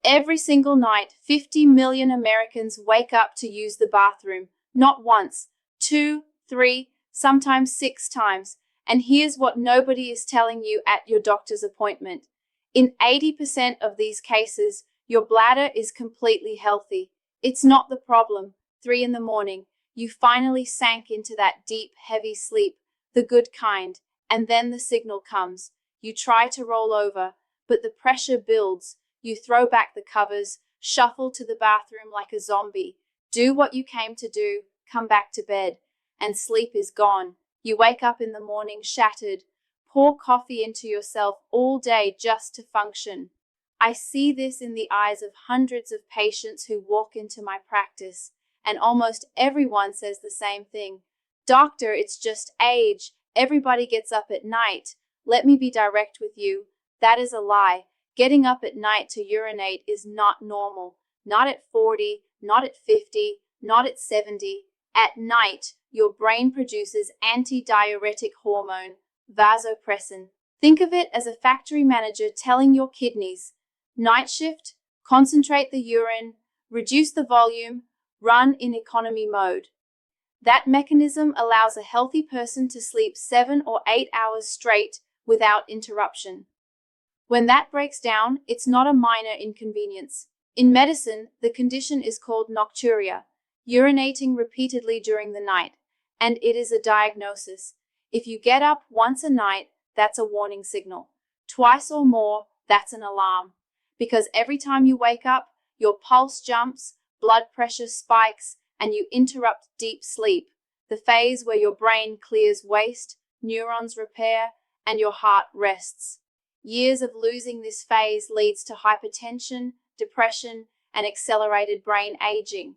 Every single night, 50 million Americans wake up to use the bathroom. Not once, two, three, sometimes 6 times. And here's what nobody is telling you at your doctor's appointment. In 80% of these cases, your bladder is completely healthy. It's not the problem. 3 in the morning, you finally sank into that deep, heavy sleep, the good kind, and then the signal comes. You try to roll over, but the pressure builds. You throw back the covers, shuffle to the bathroom like a zombie, do what you came to do, come back to bed, and sleep is gone. You wake up in the morning shattered, pour coffee into yourself all day just to function. I see this in the eyes of hundreds of patients who walk into my practice, and almost everyone says the same thing. Doctor, it's just age. Everybody gets up at night. Let me be direct with you. That is a lie. Getting up at night to urinate is not normal. Not at 40, not at 50, not at 70. At night, your brain produces antidiuretic hormone, vasopressin. Think of it as a factory manager telling your kidneys, night shift, concentrate the urine, reduce the volume, run in economy mode. That mechanism allows a healthy person to sleep 7 or 8 hours straight without interruption. When that breaks down, it's not a minor inconvenience. In medicine, the condition is called nocturia, urinating repeatedly during the night, and it is a diagnosis. If you get up once a night, that's a warning signal. Twice or more, that's an alarm. Because every time you wake up, your pulse jumps, blood pressure spikes, and you interrupt deep sleep, the phase where your brain clears waste, neurons repair, and your heart rests. Years of losing this phase leads to hypertension, depression, and accelerated brain aging.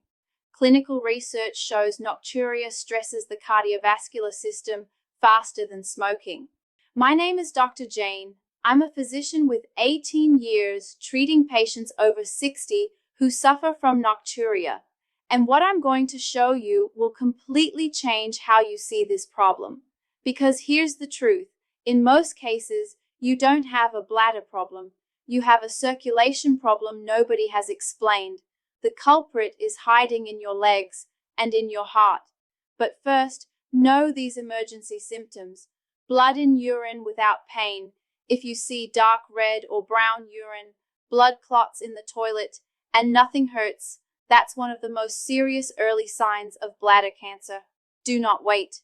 Clinical research shows nocturia stresses the cardiovascular system faster than smoking. My name is Dr. Jane. I'm a physician with 18 years treating patients over 60 who suffer from nocturia. And what I'm going to show you will completely change how you see this problem. Because here's the truth. In most cases, you don't have a bladder problem. You have a circulation problem nobody has explained. The culprit is hiding in your legs and in your heart. But first, know these emergency symptoms. Blood in urine without pain. If you see dark red or brown urine, blood clots in the toilet, and nothing hurts, that's one of the most serious early signs of bladder cancer. Do not wait.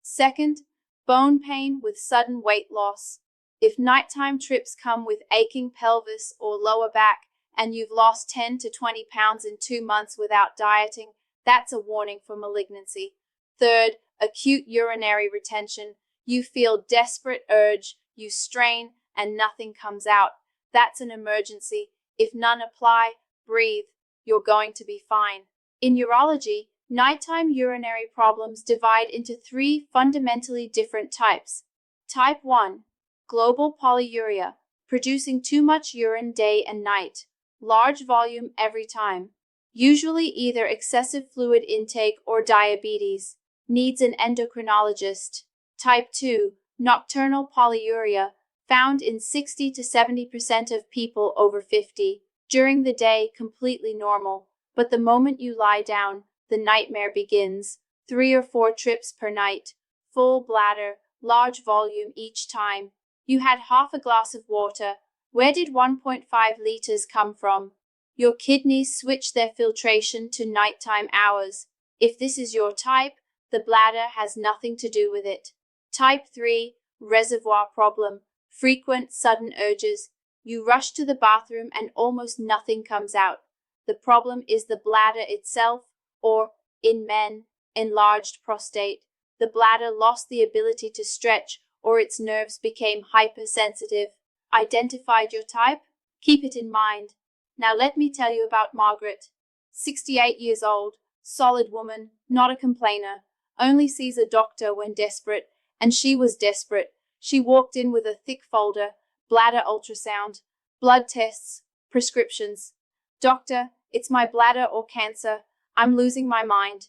Second, bone pain with sudden weight loss. If nighttime trips come with aching pelvis or lower back, and you've lost 10 to 20 pounds in 2 months without dieting, that's a warning for malignancy. Third, acute urinary retention. You feel desperate urge, you strain, and nothing comes out. That's an emergency. If none apply, breathe. You're going to be fine. In urology, nighttime urinary problems divide into 3 fundamentally different types. Type 1. Global polyuria, producing too much urine day and night. Large volume every time. Usually either excessive fluid intake or diabetes. Needs an endocrinologist. Type 2. Nocturnal polyuria, found in 60 to 70% of people over 50. During the day, completely normal. But the moment you lie down, the nightmare begins. 3 or 4 trips per night. Full bladder, large volume each time. You had half a glass of water. Where did 1.5 liters come from? Your kidneys switch their filtration to nighttime hours. If this is your type, the bladder has nothing to do with it. Type 3, reservoir problem, frequent sudden urges. You rush to the bathroom and almost nothing comes out. The problem is the bladder itself, or, in men, enlarged prostate. The bladder lost the ability to stretch, or its nerves became hypersensitive. Identified your type? Keep it in mind. Now let me tell you about Margaret. 68 years old, solid woman, not a complainer, only sees a doctor when desperate, and she was desperate. She walked in with a thick folder, bladder ultrasound, blood tests, prescriptions. Doctor, it's my bladder or cancer. I'm losing my mind.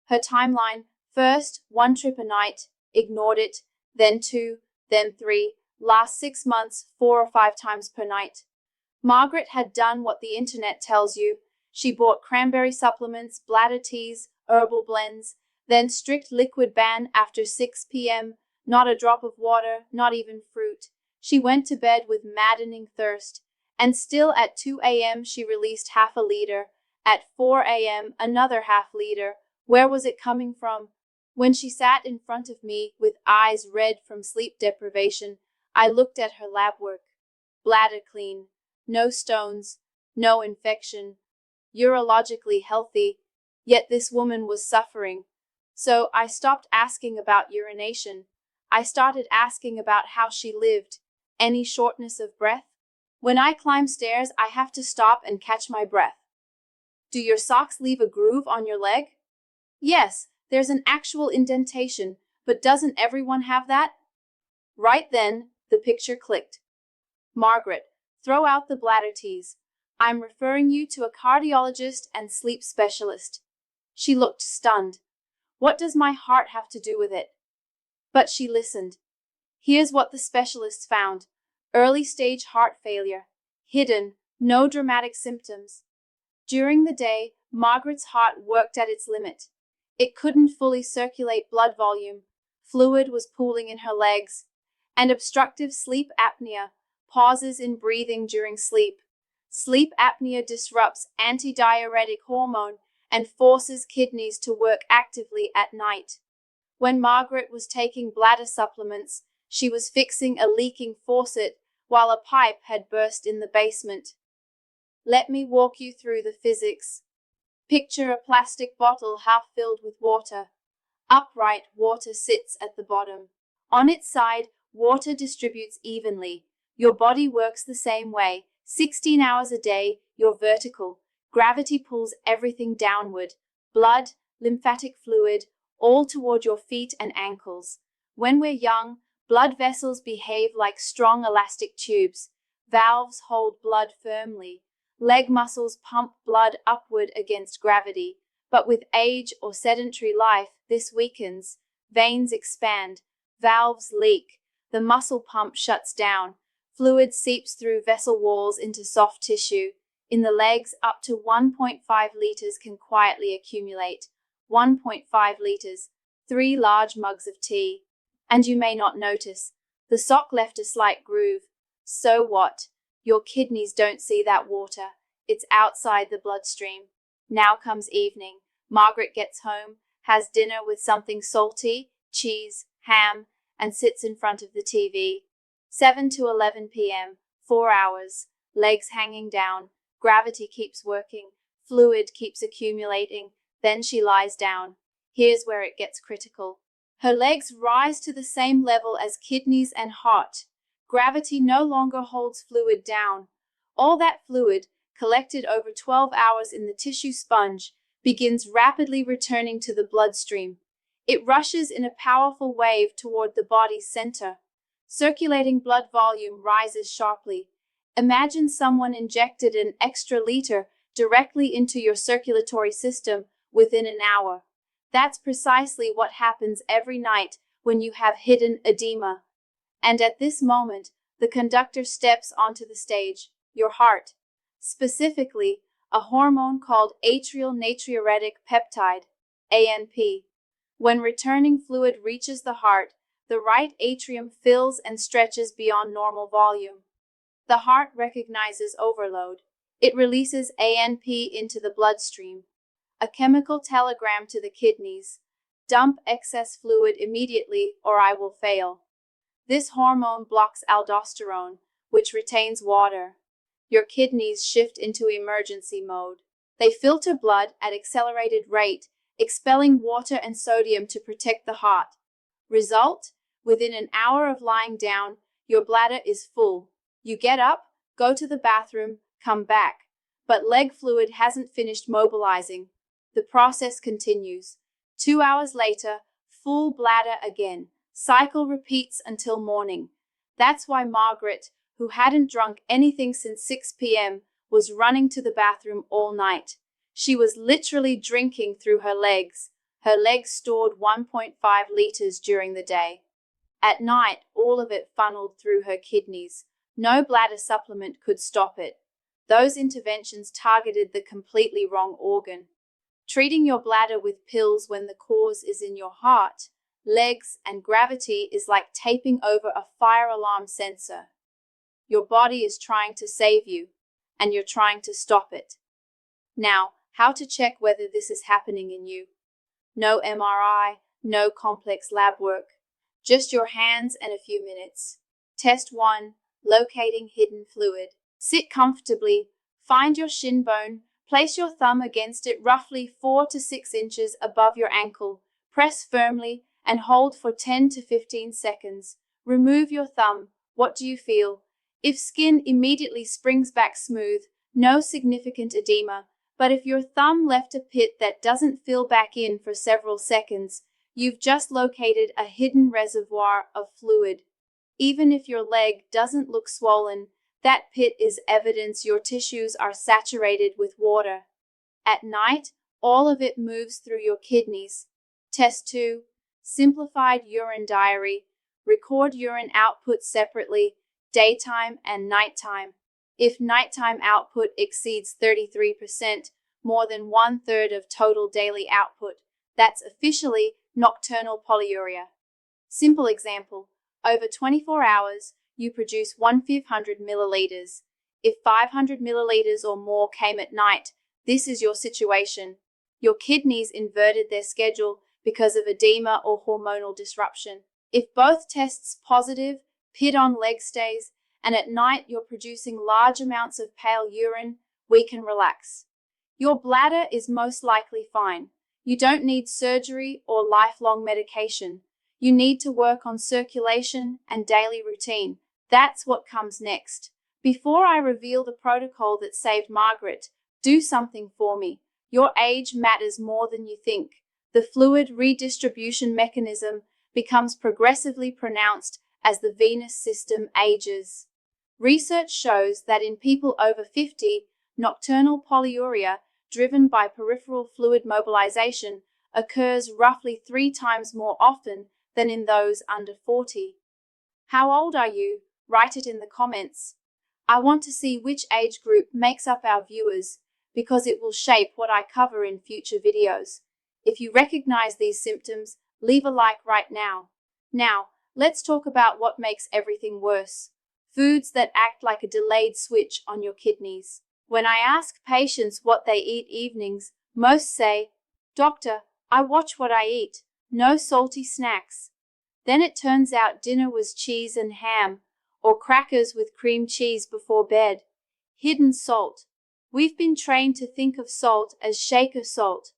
Her timeline: first, 1 trip a night, ignored it, then 2, then 3, last 6 months, 4 or 5 times per night. Margaret had done what the internet tells you. She bought cranberry supplements, bladder teas, herbal blends, then strict liquid ban after 6 p.m., not a drop of water, not even fruit. She went to bed with maddening thirst, and still at 2 a.m. she released half a liter. At 4 a.m., another half liter. Where was it coming from? When she sat in front of me with eyes red from sleep deprivation, I looked at her lab work. Bladder clean, no stones, no infection, urologically healthy, yet this woman was suffering. So I stopped asking about urination. I started asking about how she lived. Any shortness of breath? When I climb stairs, I have to stop and catch my breath. Do your socks leave a groove on your leg? Yes, there's an actual indentation, but doesn't everyone have that? Right then, the picture clicked. Margaret, throw out the bladder teas. I'm referring you to a cardiologist and sleep specialist. She looked stunned. What does my heart have to do with it? But she listened. Here's what the specialists found. Early stage heart failure. Hidden, no dramatic symptoms. During the day, Margaret's heart worked at its limit. It couldn't fully circulate blood volume. Fluid was pooling in her legs. And obstructive sleep apnea, pauses in breathing during sleep. Sleep apnea disrupts antidiuretic hormone and forces kidneys to work actively at night. When Margaret was taking bladder supplements, she was fixing a leaking faucet while a pipe had burst in the basement. Let me walk you through the physics. Picture a plastic bottle half filled with water. Upright, water sits at the bottom. On its side, water distributes evenly. Your body works the same way. 16 hours a day, you're vertical. Gravity pulls everything downward. Blood, lymphatic fluid, all toward your feet and ankles. When we're young, blood vessels behave like strong elastic tubes. Valves hold blood firmly. Leg muscles pump blood upward against gravity. But with age or sedentary life, this weakens. Veins expand. Valves leak. The muscle pump shuts down. Fluid seeps through vessel walls into soft tissue. In the legs, up to 1.5 liters can quietly accumulate. 1.5 liters, 3 large mugs of tea. And you may not notice. The sock left a slight groove. So what? Your kidneys don't see that water. It's outside the bloodstream. Now comes evening. Margaret gets home, has dinner with something salty, cheese, ham, and sits in front of the TV. 7 to 11 p.m., 4 hours, legs hanging down, gravity keeps working, fluid keeps accumulating, then she lies down. Here's where it gets critical. Her legs rise to the same level as kidneys and heart. Gravity no longer holds fluid down. All that fluid, collected over 12 hours in the tissue sponge, begins rapidly returning to the bloodstream. It rushes in a powerful wave toward the body's center. Circulating blood volume rises sharply. Imagine someone injected an extra liter directly into your circulatory system within an hour. That's precisely what happens every night when you have hidden edema. And at this moment, the conductor steps onto the stage, your heart. Specifically, a hormone called atrial natriuretic peptide, ANP. When returning fluid reaches the heart, the right atrium fills and stretches beyond normal volume. The heart recognizes overload. It releases ANP into the bloodstream. A chemical telegram to the kidneys. Dump excess fluid immediately or I will fail. This hormone blocks aldosterone, which retains water. Your kidneys shift into emergency mode. They filter blood at accelerated rate, expelling water and sodium to protect the heart. Result? Within an hour of lying down, your bladder is full. You get up, go to the bathroom, come back. But leg fluid hasn't finished mobilizing. The process continues. 2 hours later, full bladder again. Cycle repeats until morning. That's why Margaret, who hadn't drunk anything since 6 p.m., was running to the bathroom all night. She was literally drinking through her legs. Her legs stored 1.5 liters during the day. At night, all of it funneled through her kidneys. No bladder supplement could stop it. Those interventions targeted the completely wrong organ. Treating your bladder with pills when the cause is in your heart, legs, and gravity is like taping over a fire alarm sensor. Your body is trying to save you, and you're trying to stop it. Now, how to check whether this is happening in you? No MRI, no complex lab work, just your hands and a few minutes. Test 1. Locating hidden fluid. Sit comfortably, find your shin bone, place your thumb against it roughly 4 to 6 inches above your ankle, press firmly, and hold for 10 to 15 seconds. Remove your thumb. What do you feel? If skin immediately springs back smooth, no significant edema, but if your thumb left a pit that doesn't fill back in for several seconds, you've just located a hidden reservoir of fluid. Even if your leg doesn't look swollen, that pit is evidence your tissues are saturated with water. At night, all of it moves through your kidneys. Test 2. Simplified urine diary. Record urine output separately, daytime and nighttime. If nighttime output exceeds 33%, more than 1/3 of total daily output, that's officially nocturnal polyuria. Simple example, over 24 hours, you produce 1/500 milliliters. If 500 milliliters or more came at night, this is your situation. Your kidneys inverted their schedule because of edema or hormonal disruption. If both tests positive, pit on leg stays, and at night you're producing large amounts of pale urine, we can relax. Your bladder is most likely fine. You don't need surgery or lifelong medication. You need to work on circulation and daily routine. That's what comes next. Before I reveal the protocol that saved Margaret, do something for me. Your age matters more than you think. The fluid redistribution mechanism becomes progressively pronounced as the venous system ages. Research shows that in people over 50, nocturnal polyuria, driven by peripheral fluid mobilization, occurs roughly 3 times more often than in those under 40. How old are you? Write it in the comments. I want to see which age group makes up our viewers, because it will shape what I cover in future videos. If you recognize these symptoms, leave a like right now. Now, let's talk about what makes everything worse. Foods that act like a delayed switch on your kidneys. When I ask patients what they eat evenings, most say, "Doctor, I watch what I eat. No salty snacks." Then it turns out dinner was cheese and ham, or crackers with cream cheese before bed. Hidden salt. We've been trained to think of salt as shaker salt,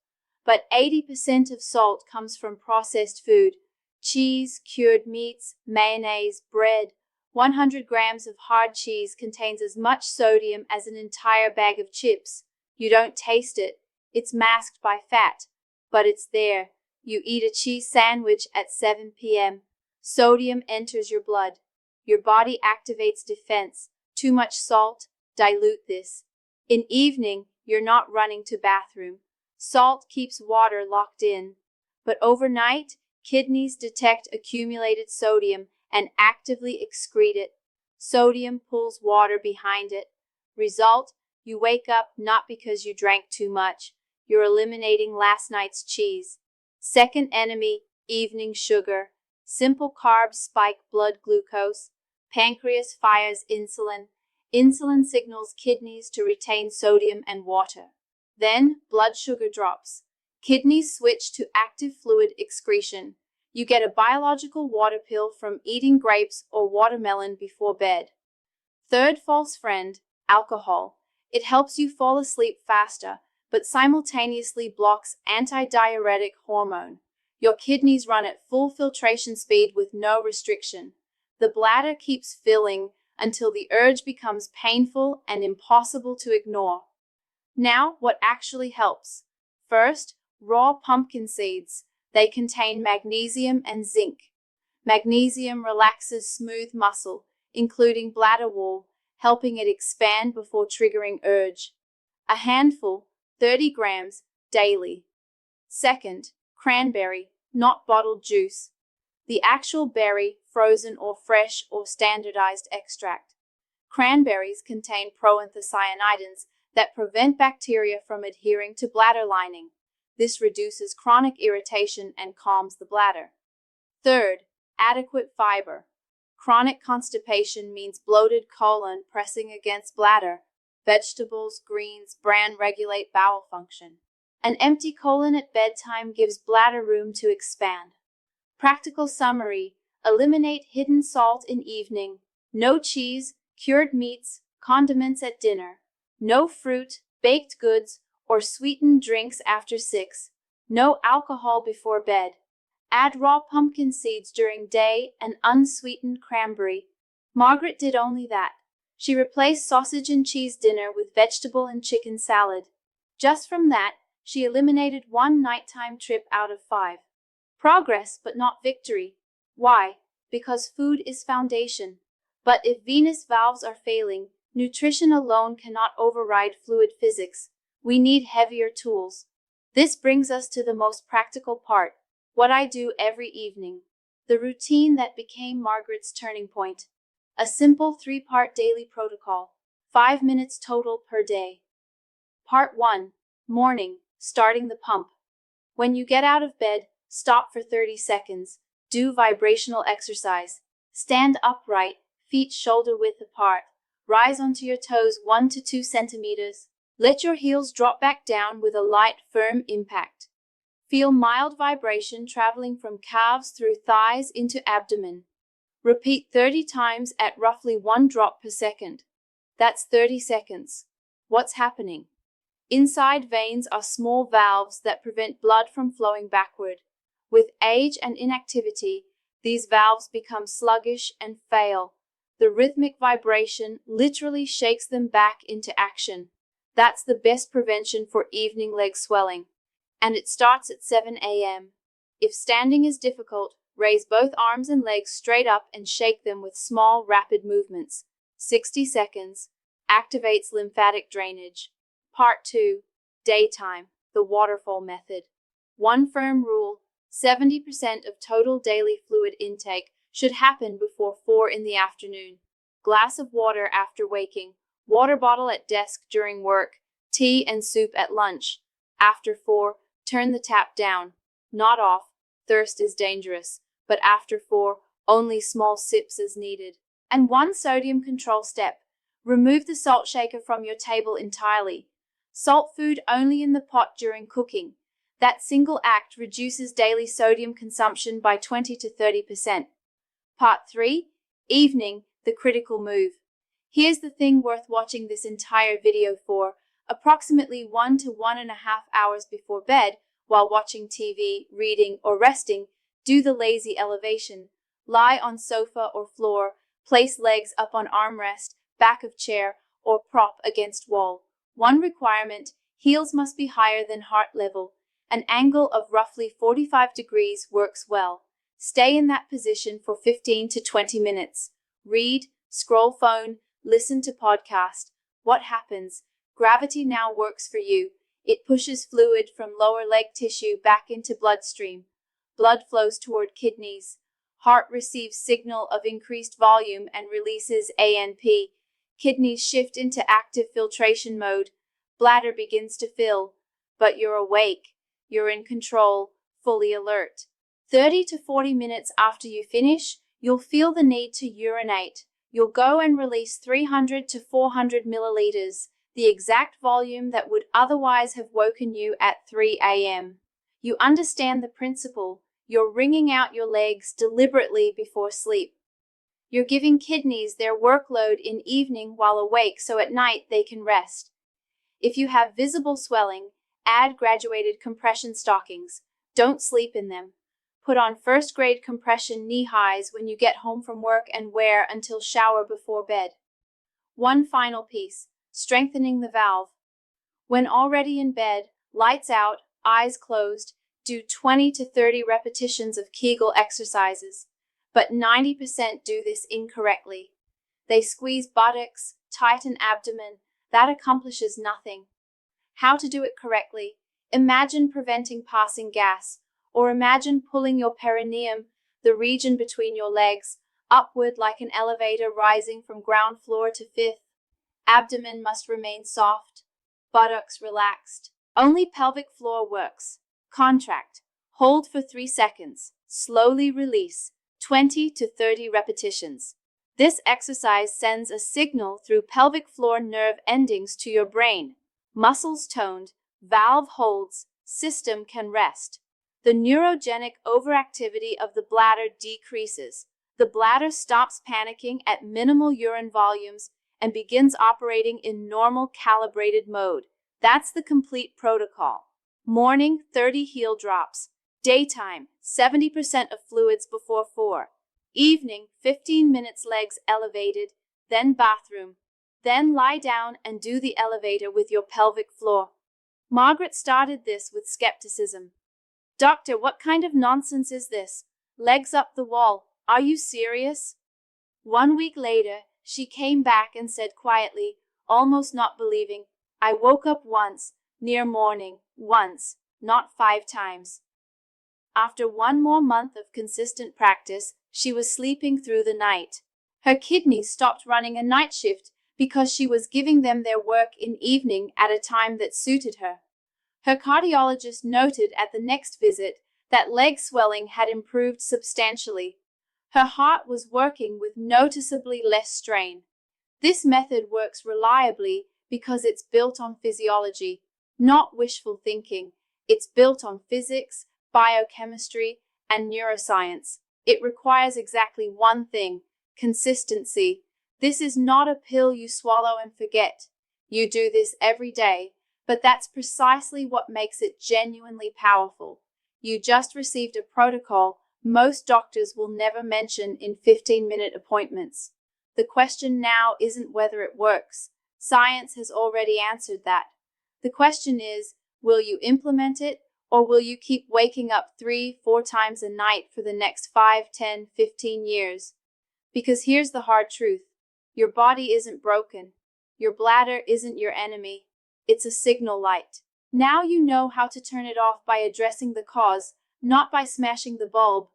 but 80% of salt comes from processed food. Cheese, cured meats, mayonnaise, bread. 100 grams of hard cheese contains as much sodium as an entire bag of chips. You don't taste it. It's masked by fat, but it's there. You eat a cheese sandwich at 7 p.m. Sodium enters your blood. Your body activates defense. Too much salt? Dilute this. In evening, you're not running to bathroom. Salt keeps water locked in. But overnight, kidneys detect accumulated sodium and actively excrete it. Sodium pulls water behind it. Result, you wake up not because you drank too much. You're eliminating last night's cheese. Second enemy, evening sugar. Simple carbs spike blood glucose. Pancreas fires insulin. Insulin signals kidneys to retain sodium and water. Then, blood sugar drops. Kidneys switch to active fluid excretion. You get a biological water pill from eating grapes or watermelon before bed. Third false friend, alcohol. It helps you fall asleep faster, but simultaneously blocks antidiuretic hormone. Your kidneys run at full filtration speed with no restriction. The bladder keeps filling until the urge becomes painful and impossible to ignore. Now, what actually helps? First, raw pumpkin seeds. They contain magnesium and zinc. Magnesium relaxes smooth muscle, including bladder wall, helping it expand before triggering urge. A handful, 30 grams, daily. Second, cranberry, not bottled juice. The actual berry, frozen or fresh or standardized extract. Cranberries contain proanthocyanidins that prevent bacteria from adhering to bladder lining. This reduces chronic irritation and calms the bladder. Third, adequate fiber. Chronic constipation means bloated colon pressing against bladder. Vegetables, greens, bran regulate bowel function. An empty colon at bedtime gives bladder room to expand. Practical summary: eliminate hidden salt in evening. No cheese, cured meats, condiments at dinner. No fruit, baked goods, or sweetened drinks after 6. No alcohol before bed. Add raw pumpkin seeds during day and unsweetened cranberry. Margaret did only that. She replaced sausage and cheese dinner with vegetable and chicken salad. Just from that, she eliminated 1 nighttime trip out of 5. Progress, but not victory. Why? Because food is foundation. But if venous valves are failing, nutrition alone cannot override fluid physics. We need heavier tools. This brings us to the most practical part: what I do every evening. The routine that became Margaret's turning point. A simple 3-part daily protocol. 5 minutes total per day. Part 1. Morning. Starting the pump. When you get out of bed, stop for 30 seconds. Do vibrational exercise. Stand upright, feet shoulder width apart. Rise onto your toes 1 to 2 centimeters. Let your heels drop back down with a light, firm impact. Feel mild vibration traveling from calves through thighs into abdomen. Repeat 30 times at roughly 1 drop per second. That's 30 seconds. What's happening? Inside veins are small valves that prevent blood from flowing backward. With age and inactivity, these valves become sluggish and fail. The rhythmic vibration literally shakes them back into action. That's the best prevention for evening leg swelling. And it starts at 7 a.m. If standing is difficult, raise both arms and legs straight up and shake them with small, rapid movements. 60 seconds. Activates lymphatic drainage. Part 2. Daytime. The waterfall method. One firm rule: 70% of total daily fluid intake should happen before 4 in the afternoon. Glass of water after waking. Water bottle at desk during work. Tea and soup at lunch. After 4, turn the tap down. Not off. Thirst is dangerous. But after 4, only small sips as needed. And one sodium control step: remove the salt shaker from your table entirely. Salt food only in the pot during cooking. That single act reduces daily sodium consumption by 20 to 30%. Part 3. Evening, the critical move. Here's the thing worth watching this entire video for: approximately 1 to 1.5 hours before bed, while watching TV, reading, or resting, do the lazy elevation. Lie on sofa or floor, place legs up on armrest, back of chair, or prop against wall. One requirement: heels must be higher than heart level. An angle of roughly 45 degrees works well. Stay in that position for 15 to 20 minutes. Read, scroll phone, listen to podcast. What happens? Gravity now works for you. It pushes fluid from lower leg tissue back into bloodstream. Blood flows toward kidneys. Heart receives signal of increased volume and releases ANP. Kidneys shift into active filtration mode. Bladder begins to fill. But you're awake. You're in control, fully alert. 30 to 40 minutes after you finish, you'll feel the need to urinate. You'll go and release 300 to 400 milliliters, the exact volume that would otherwise have woken you at 3 a.m. You understand the principle. You're wringing out your legs deliberately before sleep. You're giving kidneys their workload in evening while awake so at night they can rest. If you have visible swelling, add graduated compression stockings. Don't sleep in them. Put on first-grade compression knee-highs when you get home from work and wear until shower before bed. One final piece: strengthening the valve. When already in bed, lights out, eyes closed, do 20 to 30 repetitions of Kegel exercises. But 90% do this incorrectly. They squeeze buttocks, tighten abdomen. That accomplishes nothing. How to do it correctly? Imagine preventing passing gas, or imagine pulling your perineum, the region between your legs, upward like an elevator rising from ground floor to fifth. Abdomen must remain soft, buttocks relaxed. Only pelvic floor works. Contract. Hold for 3 seconds. Slowly release. 20 to 30 repetitions. This exercise sends a signal through pelvic floor nerve endings to your brain. Muscles toned, valve holds, system can rest. The neurogenic overactivity of the bladder decreases. The bladder stops panicking at minimal urine volumes and begins operating in normal calibrated mode. That's the complete protocol. Morning, 30 heel drops. Daytime, 70% of fluids before 4. Evening, 15 minutes legs elevated, then bathroom. Then lie down and do the elevator with your pelvic floor. Margaret started this with skepticism. Doctor, what kind of nonsense is this? Legs up the wall. Are you serious? 1 week later, she came back and said quietly, almost not believing, I woke up once, near morning, once, not 5 times. After 1 more month of consistent practice, she was sleeping through the night. Her kidneys stopped running a night shift because she was giving them their work in evening at a time that suited her. Her cardiologist noted at the next visit that leg swelling had improved substantially. Her heart was working with noticeably less strain. This method works reliably because it's built on physiology, not wishful thinking. It's built on physics, biochemistry, and neuroscience. It requires exactly one thing: consistency. This is not a pill you swallow and forget. You do this every day, but that's precisely what makes it genuinely powerful. You just received a protocol most doctors will never mention in 15-minute appointments. The question now isn't whether it works. Science has already answered that. The question is, will you implement it, or will you keep waking up 3-4 times a night for the next 5, 10, 15 years? Because here's the hard truth. Your body isn't broken. Your bladder isn't your enemy. It's a signal light. Now you know how to turn it off by addressing the cause, not by smashing the bulb.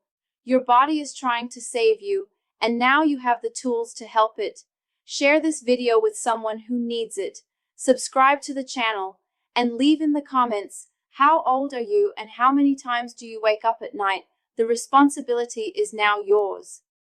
Your body is trying to save you, and now you have the tools to help it. Share this video with someone who needs it. Subscribe to the channel, and leave in the comments, how old are you and how many times do you wake up at night? The responsibility is now yours.